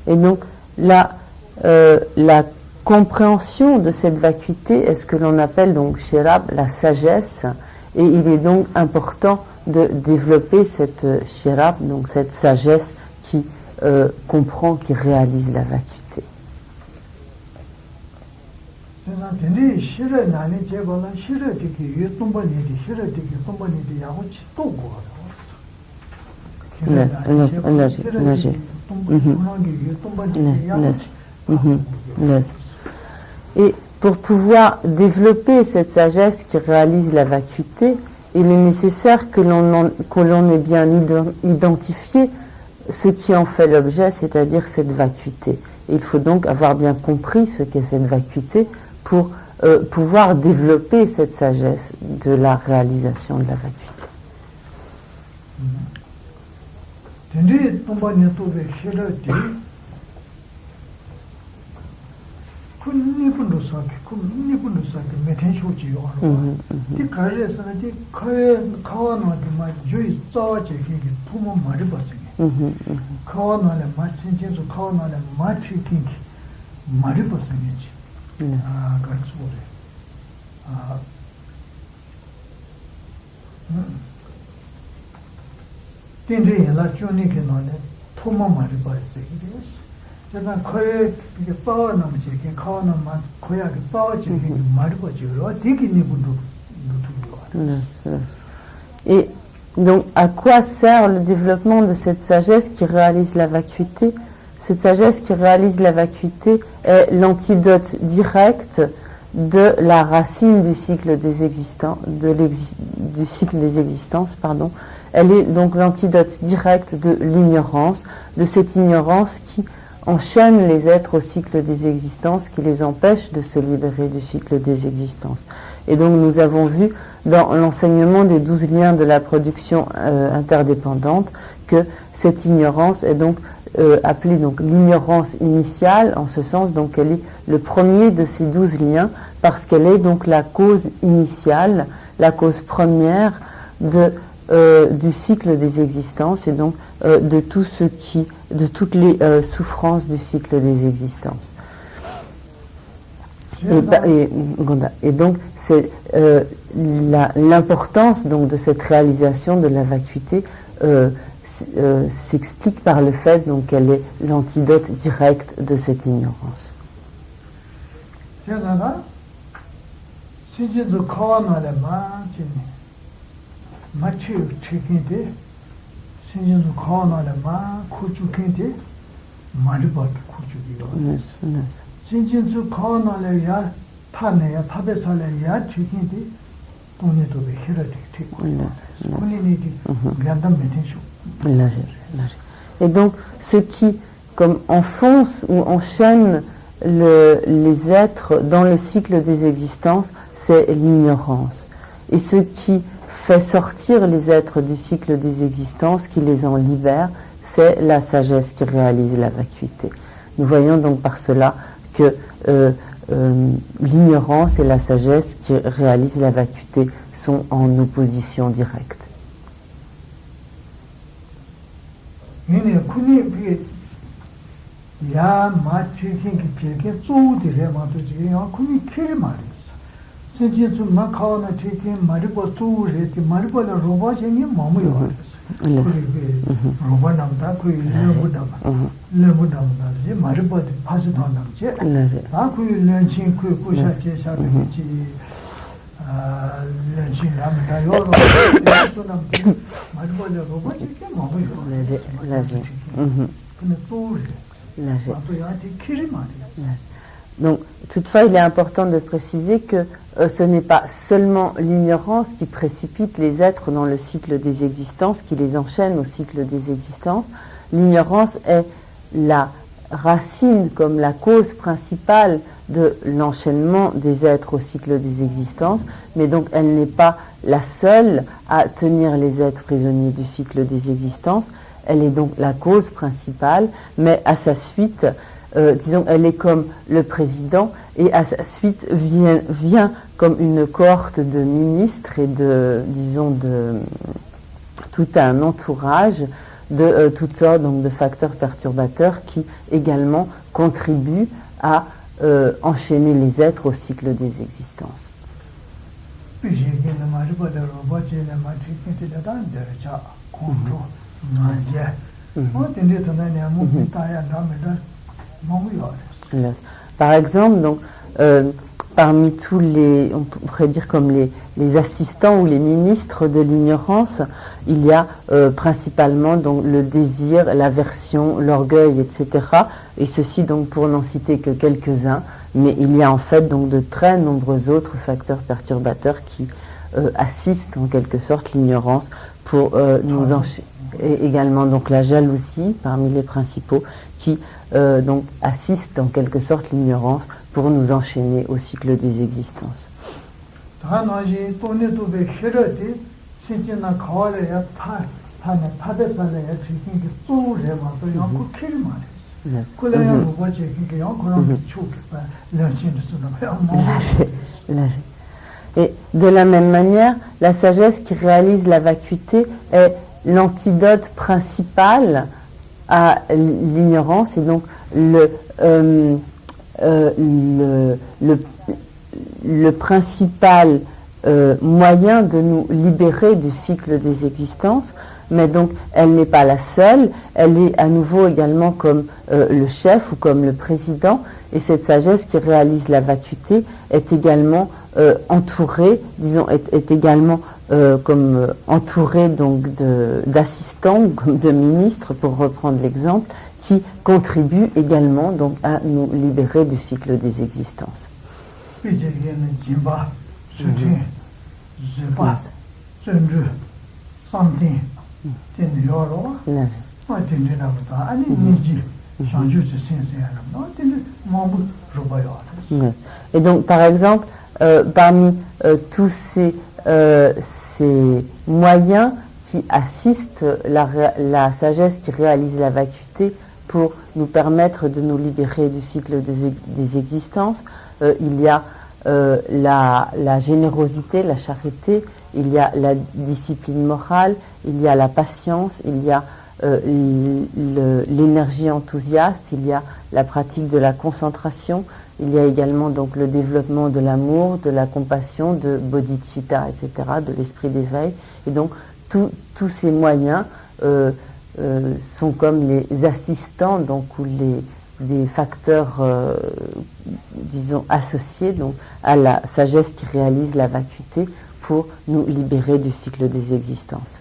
Et donc, la compréhension de cette vacuité est ce que l'on appelle donc chez Rab la sagesse, et il est donc important de développer cette shirab, donc cette sagesse qui comprend, qui réalise la vacuité. Et pour pouvoir développer cette sagesse qui réalise la vacuité, il est nécessaire que l'on ait bien identifié ce qui en fait l'objet, c'est-à-dire cette vacuité. Et il faut donc avoir bien compris ce qu'est cette vacuité pour pouvoir développer cette sagesse de la réalisation de la vacuité. Et donc, à quoi sert le développement de cette sagesse qui réalise la vacuité? Cette sagesse qui réalise la vacuité est l'antidote direct de la racine du cycle des existences, du cycle des existences, pardon. Elle est donc l'antidote direct de l'ignorance, de cette ignorance qui enchaîne les êtres au cycle des existences, qui les empêche de se libérer du cycle des existences. Et donc nous avons vu dans l'enseignement des 12 liens de la production interdépendante que cette ignorance est donc appelée donc l'ignorance initiale, en ce sens donc elle est le premier de ces 12 liens, parce qu'elle est donc la cause initiale, la cause première du cycle des existences, et donc de toutes les souffrances du cycle des existences. Et donc c'est l'importance donc de cette réalisation de la vacuité s'explique par le fait donc qu'elle est l'antidote direct de cette ignorance. Et donc, ce qui, comme enfonce ou enchaîne les êtres dans le cycle des existences, c'est l'ignorance. Et ce qui fait sortir les êtres du cycle des existences, qui les en libère, c'est la sagesse qui réalise la vacuité. Nous voyons donc par cela que l'ignorance et la sagesse qui réalisent la vacuité sont en opposition directe. Donc, toutefois, il est important de préciser que ce n'est pas seulement l'ignorance qui précipite les êtres dans le cycle des existences, qui les enchaîne au cycle des existences. L'ignorance est la racine, comme la cause principale de l'enchaînement des êtres au cycle des existences, mais donc elle n'est pas la seule à tenir les êtres prisonniers du cycle des existences. Elle est donc la cause principale, mais à sa suite, disons, elle est comme le président, et à sa suite vient comme une cohorte de ministres et de, disons, de tout un entourage de toutes sortes donc, de facteurs perturbateurs qui également contribuent à enchaîner les êtres au cycle des existences. Par exemple, donc, parmi tous les, on pourrait dire comme les assistants ou les ministres de l'ignorance, il y a principalement donc, le désir, l'aversion, l'orgueil, etc. Et ceci donc pour n'en citer que quelques-uns, mais il y a en fait donc de très nombreux autres facteurs perturbateurs qui assistent en quelque sorte l'ignorance pour nous enchaîner. Et également donc la jalousie parmi les principaux qui donc assistent en quelque sorte l'ignorance pour nous enchaîner au cycle des existences. Et de la même manière, la sagesse qui réalise la vacuité est l'antidote principal à l'ignorance et donc le principal moyen de nous libérer du cycle des existences, mais donc elle n'est pas la seule, elle est à nouveau également comme le chef ou comme le président, et cette sagesse qui réalise la vacuité est également entourée, disons, est également comme entourée donc d'assistants, comme de ministres, pour reprendre l'exemple, qui contribuent également donc à nous libérer du cycle des existences. Et donc, par exemple, parmi tous ces moyens qui assistent la sagesse qui réalise la vacuité pour nous permettre de nous libérer du cycle des existences, il y a la générosité, la charité, il y a la discipline morale, il y a la patience, il y a l'énergie enthousiaste, il y a la pratique de la concentration, il y a également donc le développement de l'amour, de la compassion, de bodhicitta, etc., de l'esprit d'éveil. Et donc tous ces moyens sont comme les assistants donc, ou des facteurs, disons, associés donc, à la sagesse qui réalise la vacuité pour nous libérer du cycle des existences.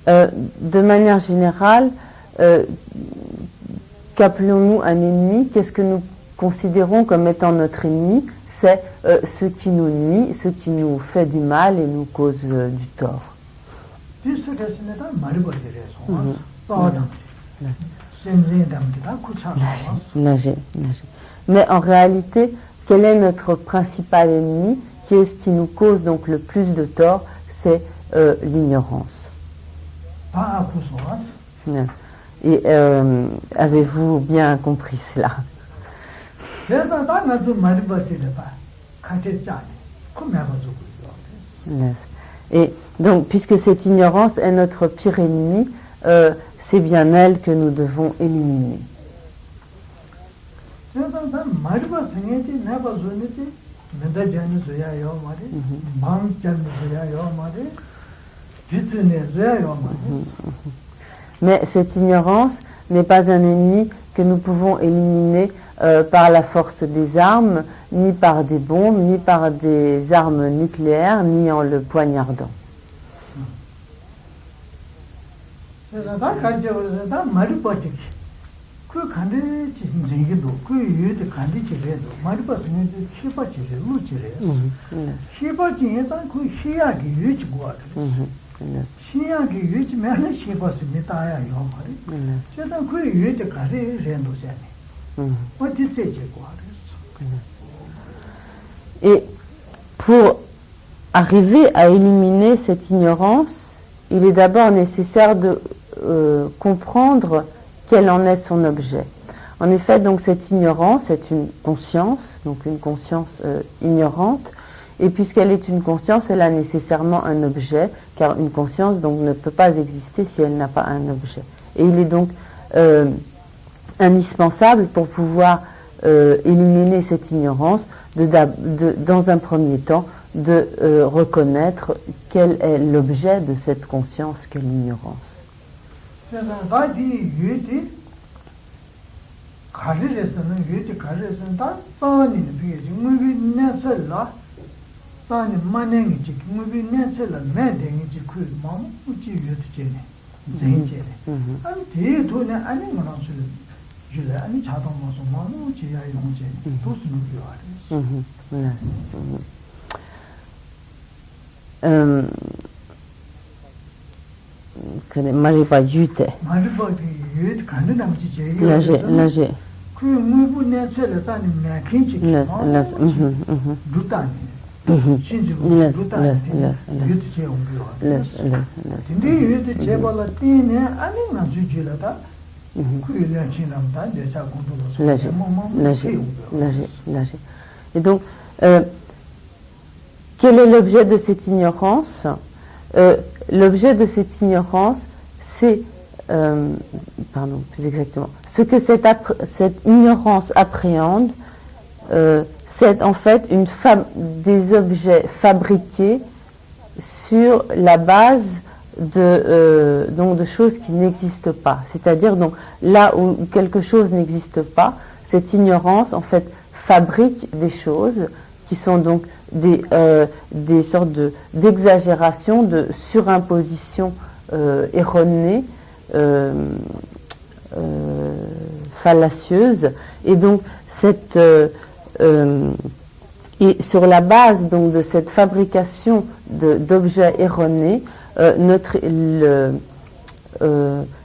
De manière générale, qu'appelons-nous un ennemi? Qu'est-ce que nous considérons comme étant notre ennemi? C'est ce qui nous nuit, ce qui nous fait du mal et nous cause du tort. Mais en réalité, quel est notre principal ennemi? Qu'est-ce qui nous cause donc le plus de tort? C'est l'ignorance. Et avez-vous bien compris cela? Et donc, puisque cette ignorance est notre pire ennemi, c'est bien elle que nous devons éliminer. Mais cette ignorance n'est pas un ennemi que nous pouvons éliminer par la force des armes, ni par des bombes, ni par des armes nucléaires, ni en le poignardant. Et pour arriver à éliminer cette ignorance, il est d'abord nécessaire de comprendre quel en est son objet. En effet, donc cette ignorance est une conscience, donc une conscience ignorante, et puisqu'elle est une conscience, elle a nécessairement un objet, car une conscience donc ne peut pas exister si elle n'a pas un objet. Et il est donc indispensable pour pouvoir éliminer cette ignorance, dans un premier temps, de reconnaître quel est l'objet de cette conscience qu'est l'ignorance. Maripa Yute. Lâché. Et donc, quel est l'objet de cette ignorance? L'objet de cette ignorance, c'est, plus exactement, ce que cette ignorance appréhende, c'est en fait des objets fabriqués sur la base de choses qui n'existent pas. C'est-à-dire, donc, là où quelque chose n'existe pas, cette ignorance, en fait, fabrique des choses qui sont donc des sortes d'exagérations, de surimpositions erronées, fallacieuses, et donc et sur la base donc de cette fabrication d'objets erronés,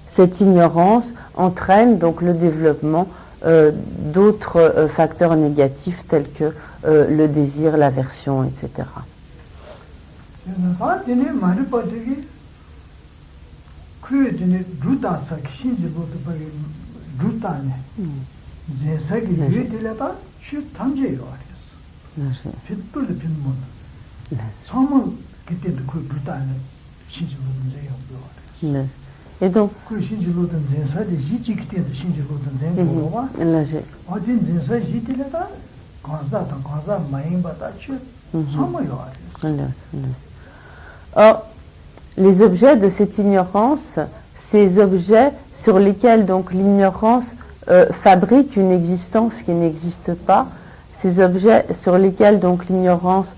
cette ignorance entraîne donc le développement d'autres facteurs négatifs tels que le désir, l'aversion, etc. Et donc, or, les objets de cette ignorance, ces objets sur lesquels donc l'ignorance fabrique une existence qui n'existe pas, ces objets sur lesquels donc l'ignorance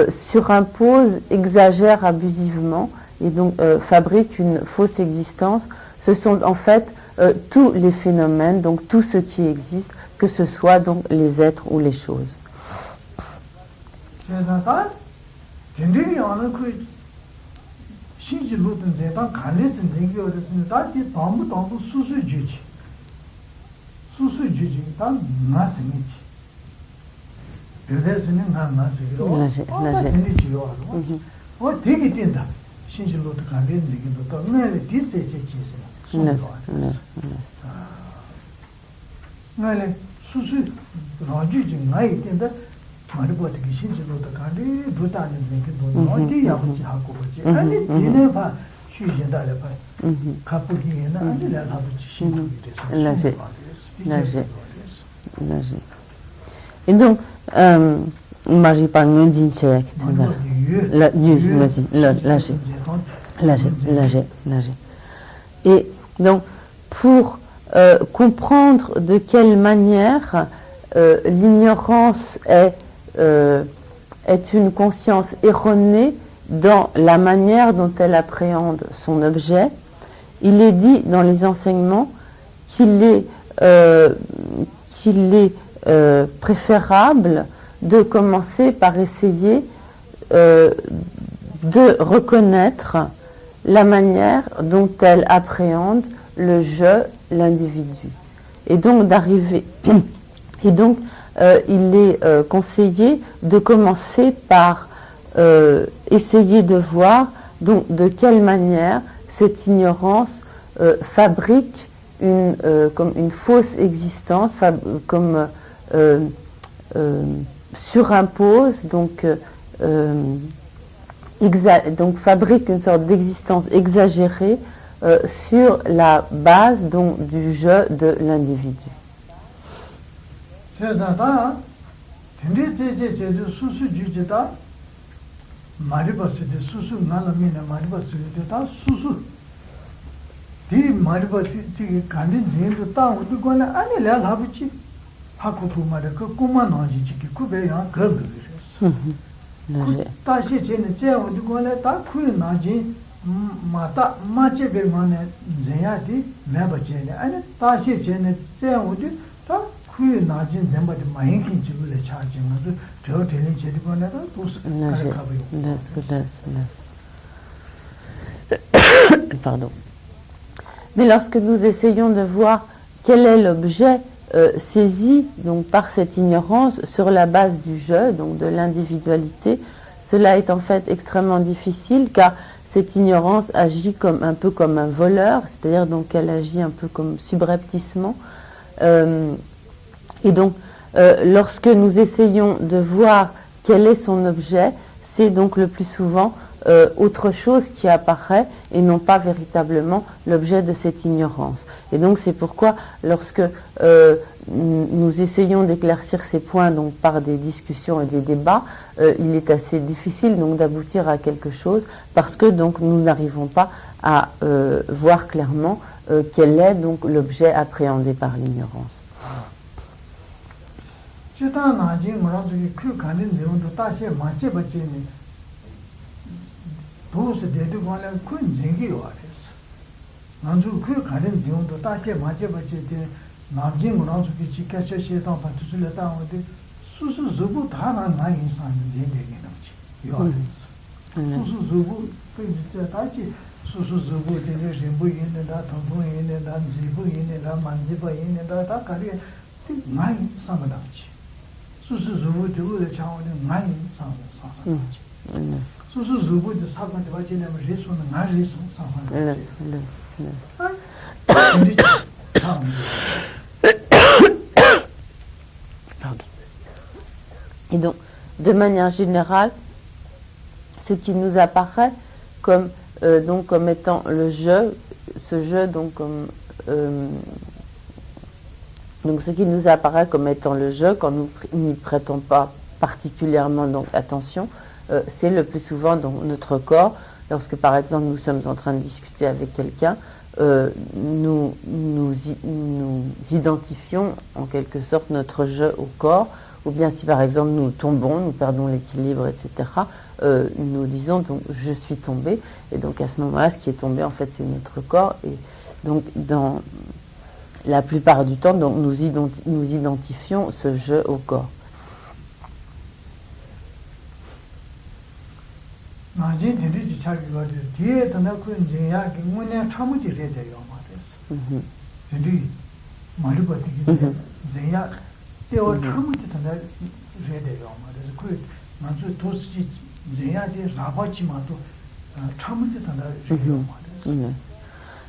surimpose, exagère abusivement et donc fabrique une fausse existence, ce sont en fait tous les phénomènes, donc tout ce qui existe, que ce soit donc les êtres ou les choses. Et donc, Marie parle nous dit et donc, pour comprendre de quelle manière l'ignorance est une conscience erronée dans la manière dont elle appréhende son objet, il est dit dans les enseignements qu'il est préférable de commencer par essayer de reconnaître la manière dont elle appréhende le je, l'individu. Et donc d'arriver. Et donc il est conseillé de commencer par essayer de voir donc de quelle manière cette ignorance fabrique comme une fausse existence, surimpose, donc fabrique une sorte d'existence exagérée sur la base donc, du je de l'individu. Pardon. Mais lorsque nous essayons de voir quel est l'objet saisi donc, par cette ignorance sur la base du je, donc de l'individualité, cela est en fait extrêmement difficile car cette ignorance agit un peu comme un voleur, c'est-à-dire donc qu'elle agit un peu comme subrepticement. Et donc, lorsque nous essayons de voir quel est son objet, c'est donc le plus souvent autre chose qui apparaît et non pas véritablement l'objet de cette ignorance. Et donc c'est pourquoi lorsque nous essayons d'éclaircir ces points donc par des discussions et des débats, il est assez difficile donc d'aboutir à quelque chose parce que donc nous n'arrivons pas à voir clairement quel est donc l'objet appréhendé par l'ignorance. Et donc, de manière générale, ce qui nous apparaît comme étant le je, ce je donc donc ce qui nous apparaît comme étant le je, quand nous n'y prêtons pas particulièrement donc attention, c'est le plus souvent donc notre corps. Lorsque par exemple nous sommes en train de discuter avec quelqu'un, nous identifions en quelque sorte notre je au corps, ou bien si par exemple nous tombons, nous perdons l'équilibre, etc., nous disons donc je suis tombé, et donc à ce moment-là ce qui est tombé en fait c'est notre corps, et donc dans la plupart du temps donc nous identifions ce je au corps.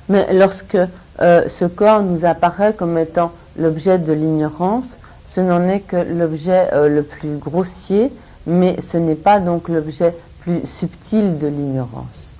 Mais lorsque ce corps nous apparaît comme étant l'objet de l'ignorance, ce n'en est que l'objet le plus grossier, mais ce n'est pas donc l'objet plus subtil de l'ignorance.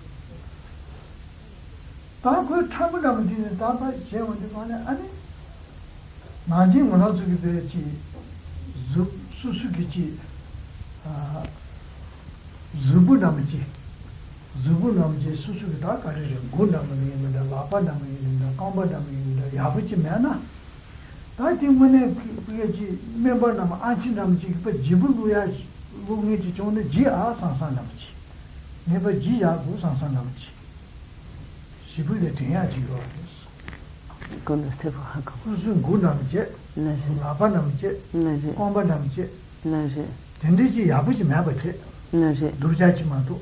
지불에 돼야지 이거. Qu'on sait voir encore. 무슨 고남제, 라바남제, 꼼바남제, 된대지 야부지 매버체. 누자지만도.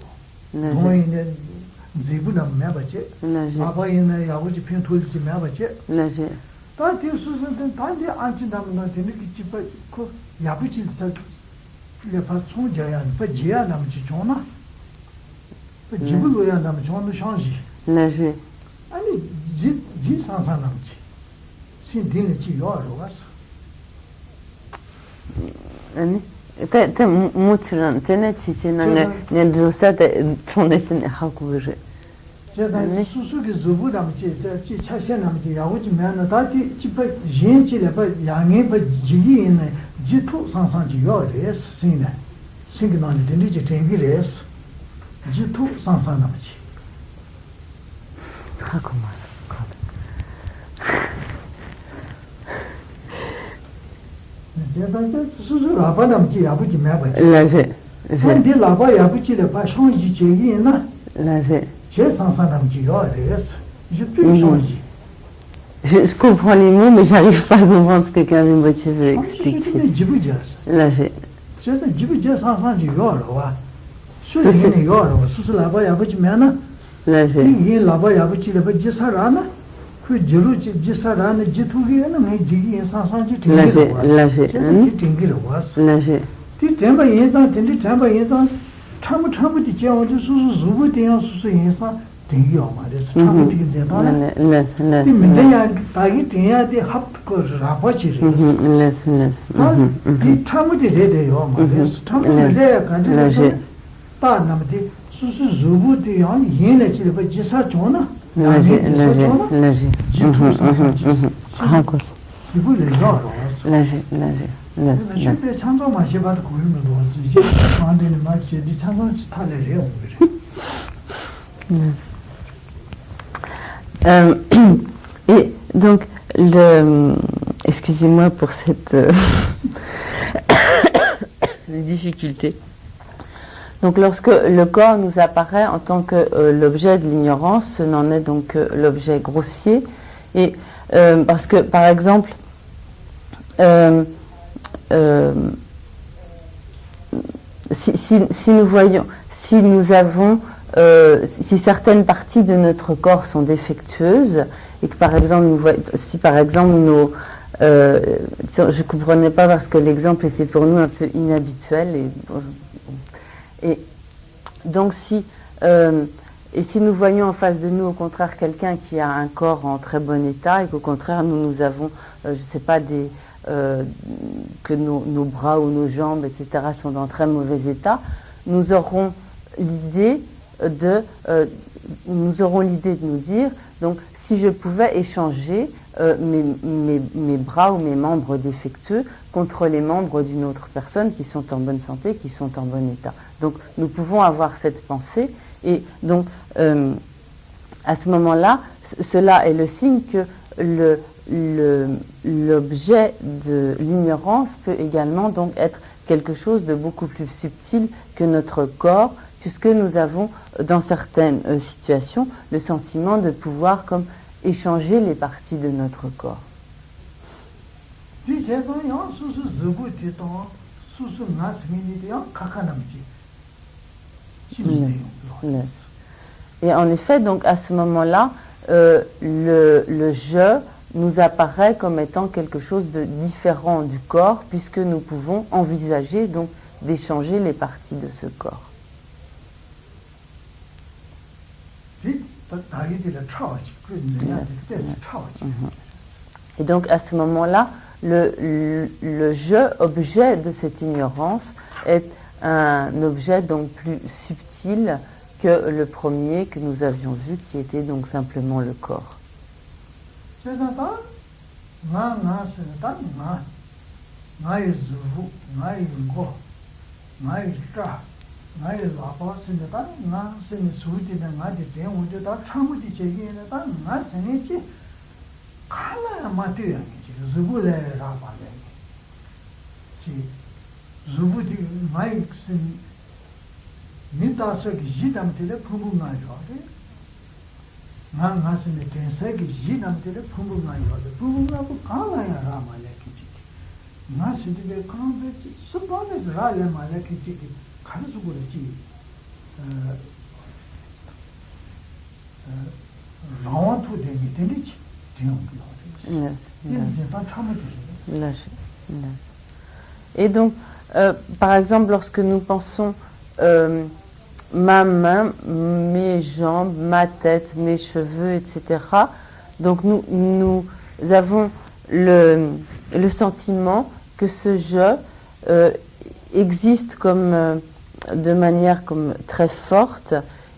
동인의 지부남 매버체. 아바인의 야부지 편 돌지 매버체. 다 뒤수선은 단지 안진다면 되는 게 집에 그 야부지 레파 총자야, 버지야 남지 좋나? 지불로야 남지 좋는 샹지. 아니 지 상상 남지. 신딩의 지요로 갔어. 아니, te muturan, tene chichina ne drusa te tonetene hakure. 제가 수수기 zuburam지, 지 차셔남지 야고지 면은 다지 집에 진지래 봐 양에 봐 지기네 지토 상상지 요레스 신네. 신기만이 된지 된기레스. 지토 상상남지. 하고만. 제가 수수 라바남지 야부지 매봐. 라제. 근데 라바 야부지래 봐 성지 제기나. 라제. Je comprends les mots, mais j'arrive pas à comprendre ce que quelqu'un veut expliquer. Là, j'ai. 참부지 제어도 수수 대양 수수 인사 대기요 말이야. 참부지 제다. 네. 민대야 다기 대야데 합거 라바지리. 이 참부지 제대요 말이야. 참부지 제야 간지. 다 남디 수수 주부 대양 얘네 집에 지사 좋나? 라지. 하고. 이거를 열어. 라지. 실제 창조만 해봐도 고민도 이제 만드는 맛이 이 창조 타래요. Et donc, excusez-moi pour cette difficulté. Donc, lorsque le corps nous apparaît en tant que l'objet de l'ignorance, ce n'en est donc l'objet grossier. Et parce que, par exemple, si nous voyons, si nous avons, si certaines parties de notre corps sont défectueuses et que par exemple si par exemple nos, je comprenais pas parce que l'exemple était pour nous un peu inhabituel et donc si nous voyons en face de nous au contraire quelqu'un qui a un corps en très bon état et qu'au contraire nous avons, je sais pas que nos bras ou nos jambes, etc., sont dans très mauvais état, nous aurons l'idée de nous dire, donc si je pouvais échanger mes bras ou mes membres défectueux contre les membres d'une autre personne qui sont en bonne santé, qui sont en bon état. Donc nous pouvons avoir cette pensée et donc à ce moment-là, cela est le signe que l'objet de l'ignorance peut également donc être quelque chose de beaucoup plus subtil que notre corps, puisque nous avons dans certaines situations le sentiment de pouvoir comme échanger les parties de notre corps. Et en effet, donc à ce moment-là, le je nous apparaît comme étant quelque chose de différent du corps, puisque nous pouvons envisager donc d'échanger les parties de ce corps. Et donc à ce moment-là, le je, objet de cette ignorance, est un objet donc plus subtil que le premier que nous avions vu, qui était donc simplement le corps. 나나스네 텐사기 지남들의 부분만 요데 부분하고 강아야 라마레키지 나스디베 강베지 스파네 라레 마레키지 가르수고르지 나와도 되니 되지 Et donc, par exemple, lorsque nous pensons ma main, mes jambes, ma tête, mes cheveux, etc., donc nous avons le sentiment que ce je existe comme, de manière comme très forte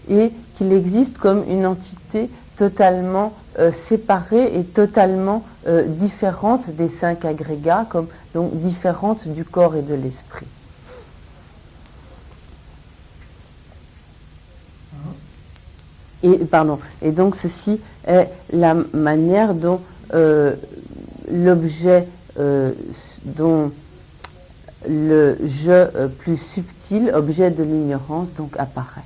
et qu'il existe comme une entité totalement séparée et totalement différente des 5 agrégats, comme donc différente du corps et de l'esprit. Et donc ceci est la manière dont l'objet, dont le je plus subtil, objet de l'ignorance, donc apparaît.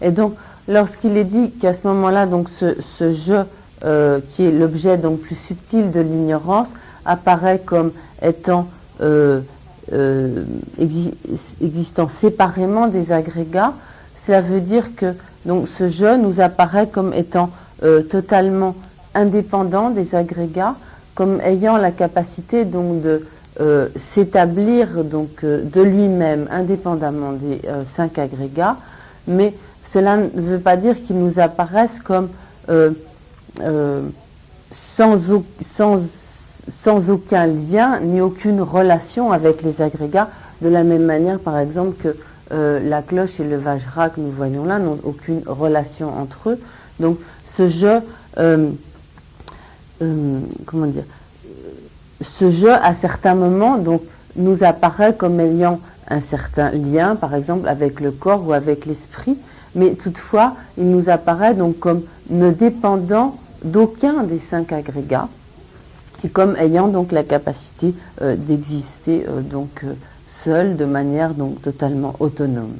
Et donc, lorsqu'il est dit qu'à ce moment-là, donc ce je, qui est l'objet donc plus subtil de l'ignorance, apparaît comme étant existant séparément des agrégats, cela veut dire que donc ce je nous apparaît comme étant totalement indépendant des agrégats, comme ayant la capacité donc de s'établir donc de lui-même indépendamment des 5 agrégats, mais cela ne veut pas dire qu'ils nous apparaissent comme sans aucun lien ni aucune relation avec les agrégats, de la même manière par exemple que la cloche et le vajra que nous voyons là n'ont aucune relation entre eux. Donc ce je, comment dire, ce je à certains moments donc nous apparaît comme ayant un certain lien, par exemple avec le corps ou avec l'esprit, mais toutefois il nous apparaît donc comme ne dépendant d'aucun des 5 agrégats et comme ayant donc la capacité d'exister donc seul, de manière donc totalement autonome.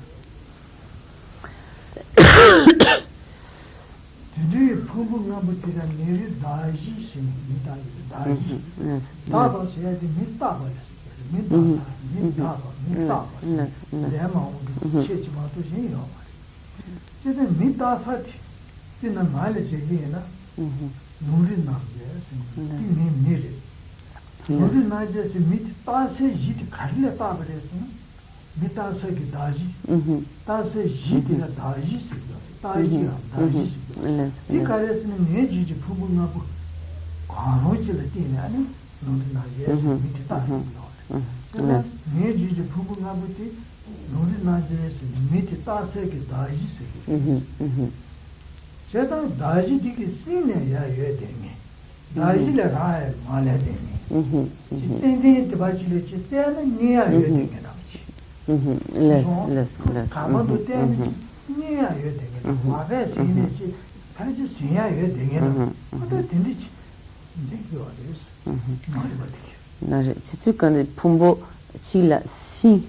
Si tu connais Pumbo Chila Sin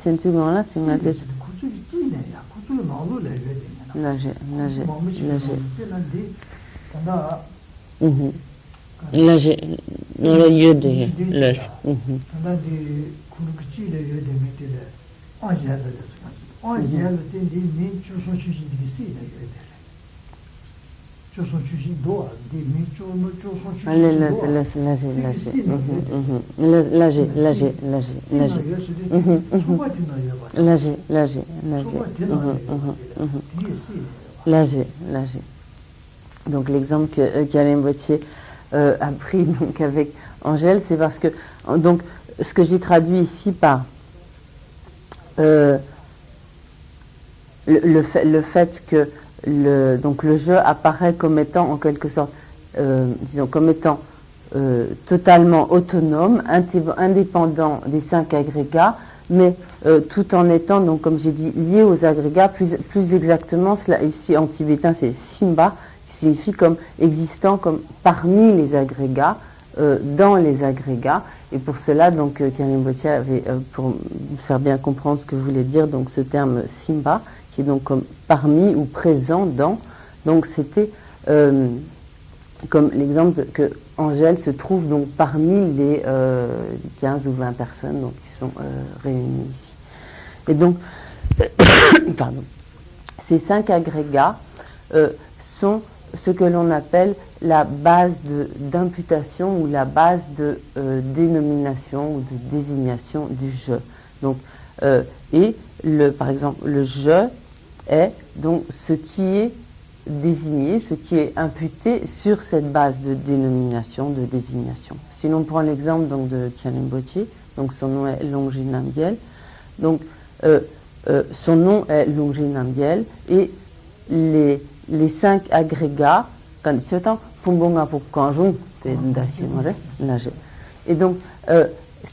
Sentugan c'est une adresse. Donc l'exemple qu'Alain Boitier a pris donc avec Angèle, c'est parce que donc ce que j'ai traduit ici par le fait que donc le jeu apparaît comme étant en quelque sorte, disons comme étant totalement autonome, indépendant des 5 agrégats, mais tout en étant, donc comme j'ai dit, lié aux agrégats, plus exactement, cela ici en tibétain c'est simba, qui signifie comme existant comme parmi les agrégats, dans les agrégats, et pour cela, donc, Karen Boitier avait, pour faire bien comprendre ce que voulait dire, donc ce terme simba, qui est donc comme parmi ou présent dans, donc c'était comme l'exemple que Angèle se trouve donc parmi les 15 ou 20 personnes donc, qui sont réunies ici. Et donc, pardon, ces 5 agrégats sont ce que l'on appelle la base d'imputation ou la base de dénomination ou de désignation du je. Donc, et par exemple, le je est donc ce qui est désigné, ce qui est imputé sur cette base de dénomination, de désignation. Si l'on prend l'exemple donc de Karen Boitier, donc son nom est Longji Namgyel, donc son nom est Longji Namgyel et les 5 agrégats, quand c'est un pumbonga pour kanjung, et donc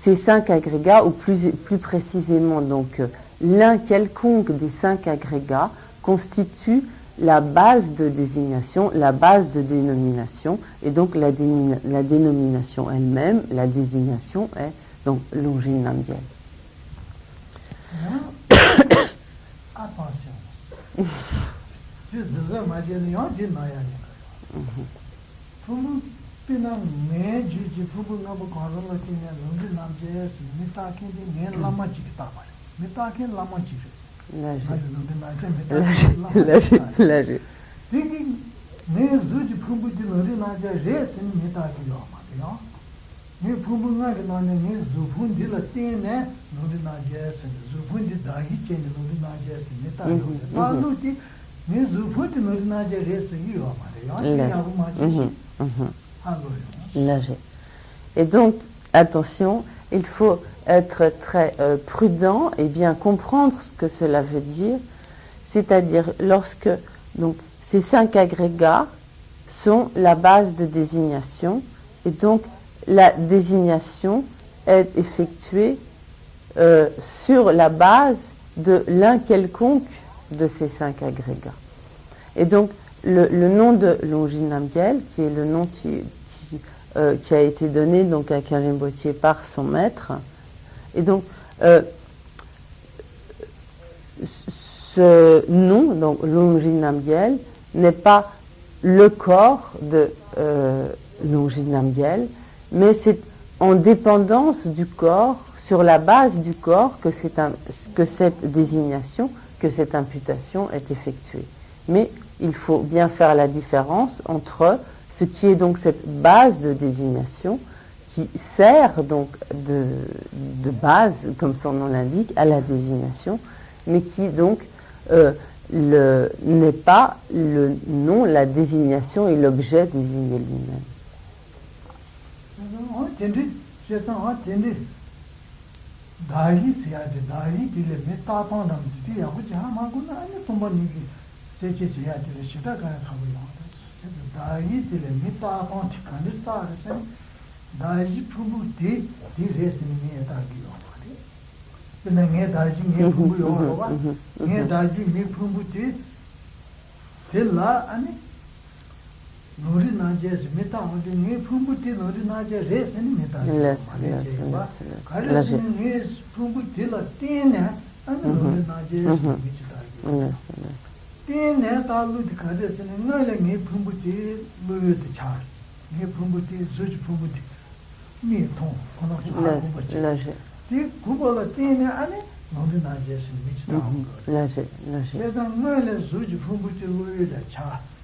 ces 5 agrégats, ou plus précisément donc l'un quelconque des 5 agrégats constitue la base de désignation, la base de dénomination, et donc la dénomination elle-même, la désignation est donc Longji Namgyel. Attention. Je disais, ma génération, je n'ai rien. Fumu pina me ji fumu na bo karo la tinya Longji Namgyel mita kin de me lama chikta ba. Mita kin lama chikta. Lâche. Thinking me zuji fumu de Longji Namgyel re sin mita ki yo ma yo. Me fumu na ke na ne zufun de la tinya Longji Namgyel sin zufun de da hi chen Longji Namgyel sin mita yo. Ma lu ti me zufun de Longji Namgyel re sin yo ma yo. Ya bu ma chi. Et donc, attention, il faut être très prudent et bien comprendre ce que cela veut dire, c'est-à-dire lorsque donc, ces 5 agrégats sont la base de désignation, et donc la désignation est effectuée sur la base de l'un quelconque de ces 5 agrégats. Et donc, le nom de Longji Namgyel, qui est le nom qui a été donné donc à Karen Boitier par son maître, et donc ce nom, donc Longji Namgyel, n'est pas le corps de Longji Namgyel, mais c'est en dépendance du corps, sur la base du corps, que cette désignation, que cette imputation est effectuée. Mais il faut bien faire la différence entre ce qui est donc cette base de désignation qui sert donc de base, comme son nom l'indique, à la désignation, mais qui donc n'est pas le nom, la désignation et l'objet désigné lui-même.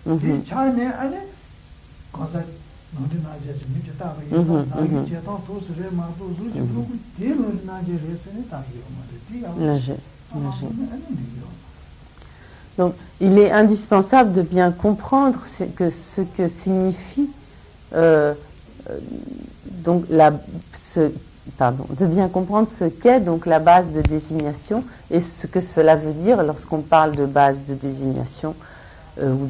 이 차네 안에 거기서 노래 나제지 미쳤다 봐. 나이 제가 도스를 마도 주고 대노래 나제를 다요. Donc, il est indispensable de bien comprendre ce que signifie donc de bien comprendre ce qu'est donc la base de désignation et ce que cela veut dire lorsqu'on parle de base de désignation ou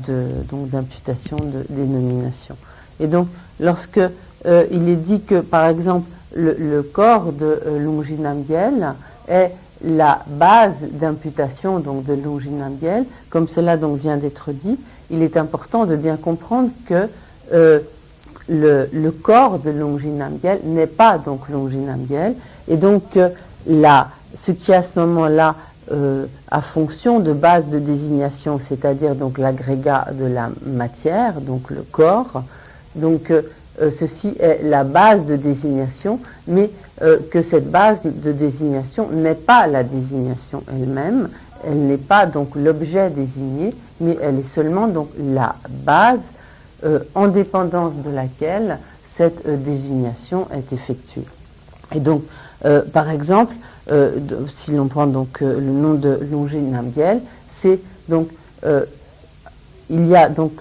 donc d'imputation de dénomination. Et donc, lorsque il est dit que, par exemple, le corps de Longinamgiel est la base d'imputation donc de Longinamgiel, comme cela donc vient d'être dit, il est important de bien comprendre que le corps de Longinamgiel n'est pas donc Longinamgiel, et donc ce qui à ce moment-là a fonction de base de désignation, c'est-à-dire donc l'agrégat de la matière, donc le corps, donc ceci est la base de désignation, mais que cette base de désignation n'est pas la désignation elle-même, elle n'est pas donc l'objet désigné, mais elle est seulement donc la base en dépendance de laquelle cette désignation est effectuée. Et donc, par exemple, si l'on prend donc le nom de Longinamgiel, c'est donc il y a donc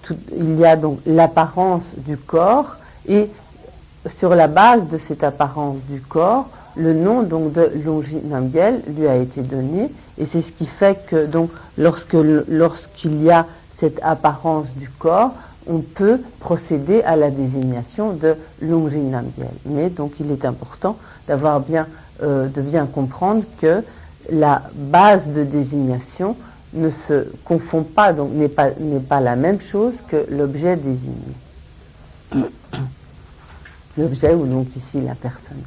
l'apparence du corps, et sur la base de cette apparence du corps, le nom donc de Longinamgiel lui a été donné, et c'est ce qui fait que donc lorsqu'il y a cette apparence du corps, on peut procéder à la désignation de Longinamgiel. Mais donc il est important de bien comprendre que la base de désignation ne se confond pas, donc n'est pas la même chose que l'objet désigné. L'objet ou donc ici la personne.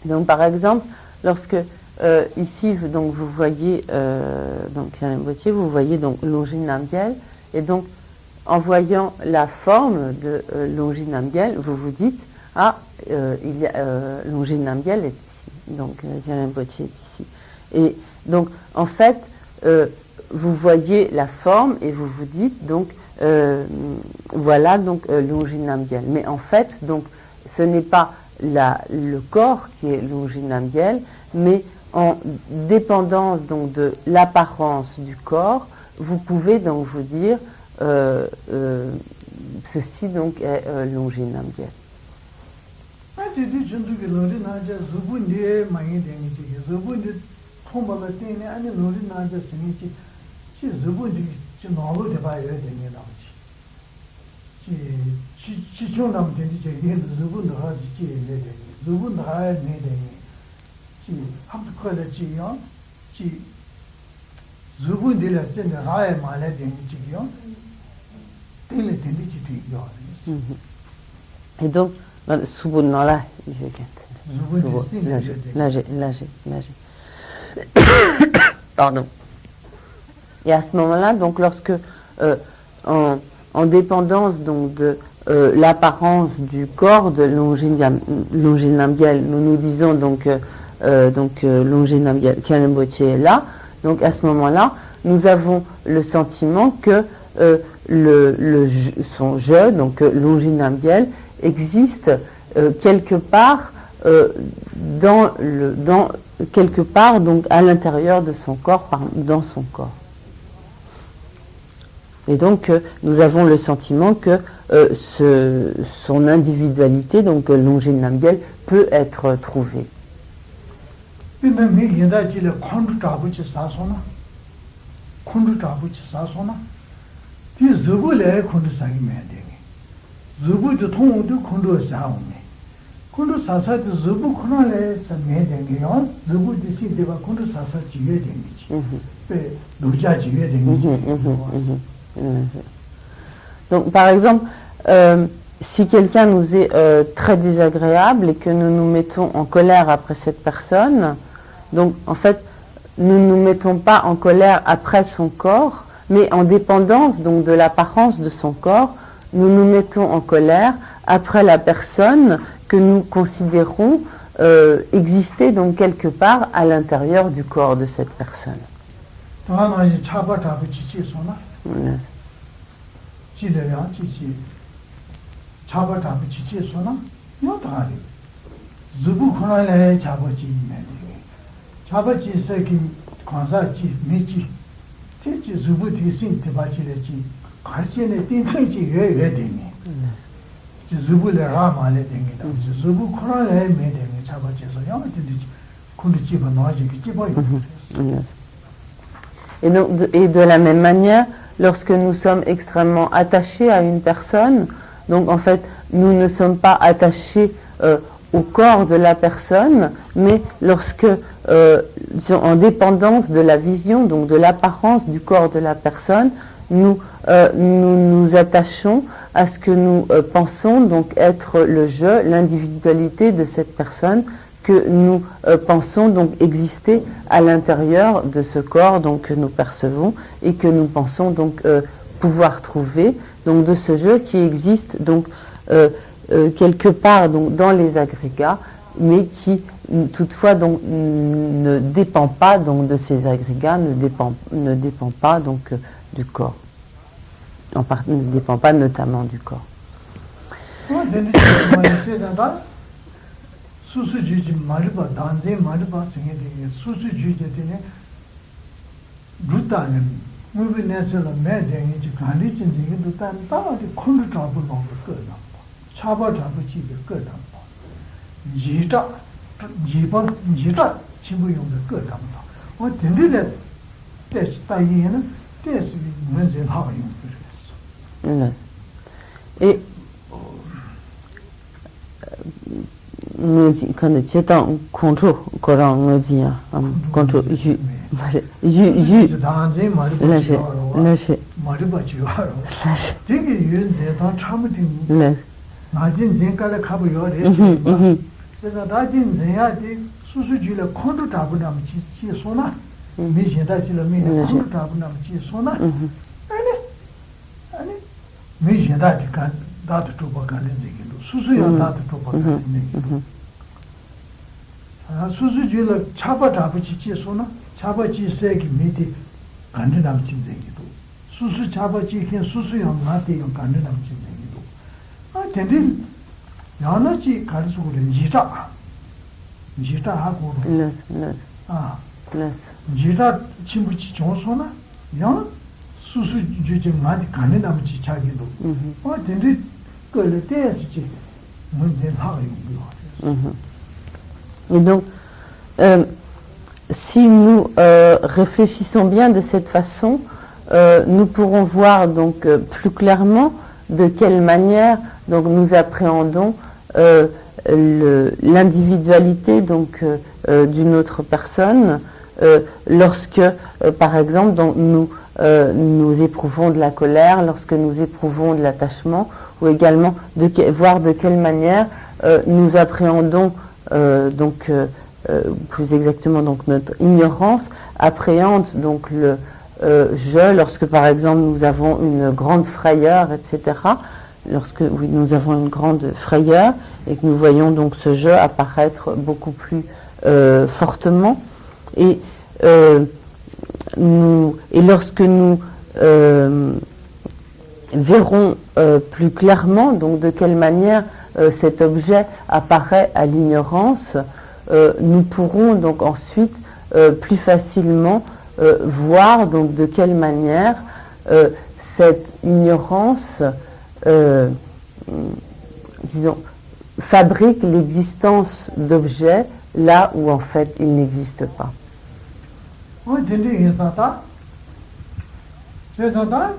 Donc par exemple, lorsque ici donc vous voyez donc vous voyez donc Longinamgiel, et donc en voyant la forme de Longinamgiel, vous vous dites Longinamgiel est ici, donc Rinpoché est ici. Et donc en fait vous voyez la forme et vous vous dites donc voilà donc Longinamgiel. Mais en fait donc ce n'est pas le corps qui est Longinamgiel, mais en dépendance donc de l'apparence du corps, vous pouvez donc vous dire ceci donc est Longinamgiel. Et donc, pardon. Et à ce moment-là, donc lorsque en dépendance donc de l'apparence du corps de Longinamgiel, nous disons donc Longinamgiel Khyalrinpoché est là, donc à ce moment-là, nous avons le sentiment que son je, donc Longinamgiel, existe quelque part quelque part donc à l'intérieur de son corps, dans son corps. Et donc nous avons le sentiment que son individualité, donc Longinamgiel, peut être trouvée. 콘도 잡으치 사소나 디 저불에 콘도 사기 매되게 저불도 통도 콘도 사오네 콘도 사사도 저불 코나래 사매되게요 저불 디시데바 콘도 사사 지게 되겠지 네 노자 지게 되겠지. Donc par exemple si quelqu'un nous est très désagréable et que nous nous mettons en colère après cette personne, donc en fait nous ne nous mettons pas en colère après son corps, mais en dépendance donc de l'apparence de son corps, nous nous mettons en colère après la personne que nous considérons exister donc quelque part à l'intérieur du corps de cette personne. 차바지 세기 관사지 미지 티지 주부티 신티바지레지 가시네 띵팅지 예예되니 주부를 라마레 되니다 주부 코라레 메되니 차바지서 양한테지 군지바 나지기 지바이. Et de la même manière, lorsque nous sommes extrêmement attachés à une personne, donc en fait nous ne sommes pas attachés au corps de la personne, mais lorsque en dépendance de la vision, donc de l'apparence du corps de la personne, nous nous attachons à ce que nous pensons donc être le je, l'individualité de cette personne que nous pensons donc exister à l'intérieur de ce corps donc que nous percevons et que nous pensons donc pouvoir trouver donc de ce je qui existe donc quelque part donc dans les agrégats, mais qui toutefois donc ne dépend pas donc de ces agrégats, ne dépend pas donc du corps, ne dépend pas notamment du corps. Et nous quand tu es en contrôle courant nous dit contrôle 나진 젠가를 가보요래. 그래서 나진 젠야디 수수주를 콘도 잡으면 지소나. 미신다지를 미는 콘도 잡으면 지소나. 아니 미신다지 간 다도 또 가는 얘기도 수수야 다도 또 가는 얘기도. 아 수수주를 잡아잡지 지소나. 잡아지 세기 미디 간데 남친 얘기도. 수수 잡아지 그 수수야 나한테 간데 남친 얘기도. 아, 근데 야나지 가르치고는 지다하고 아, 지다 친구지 좋소나 야 수수 주제 많이 가는 남지 자기도 아, 근데 그럴 때지 문제 하고 Et donc si nous réfléchissons bien de cette façon, nous pourrons voir donc plus clairement de quelle manière donc nous appréhendons l'individualité donc d'une autre personne lorsque par exemple donc, nous éprouvons de la colère, lorsque nous éprouvons de l'attachement, ou également voir de quelle manière nous appréhendons donc plus exactement donc notre ignorance appréhende donc le je, lorsque par exemple nous avons une grande frayeur, etc. Lorsque oui, nous avons une grande frayeur et que nous voyons donc ce je apparaître beaucoup plus fortement, et lorsque nous verrons plus clairement donc de quelle manière cet objet apparaît à l'ignorance, nous pourrons donc ensuite plus facilement voir donc de quelle manière cette ignorance disons fabrique l'existence d'objets là où en fait il n'existe pas. c'est dans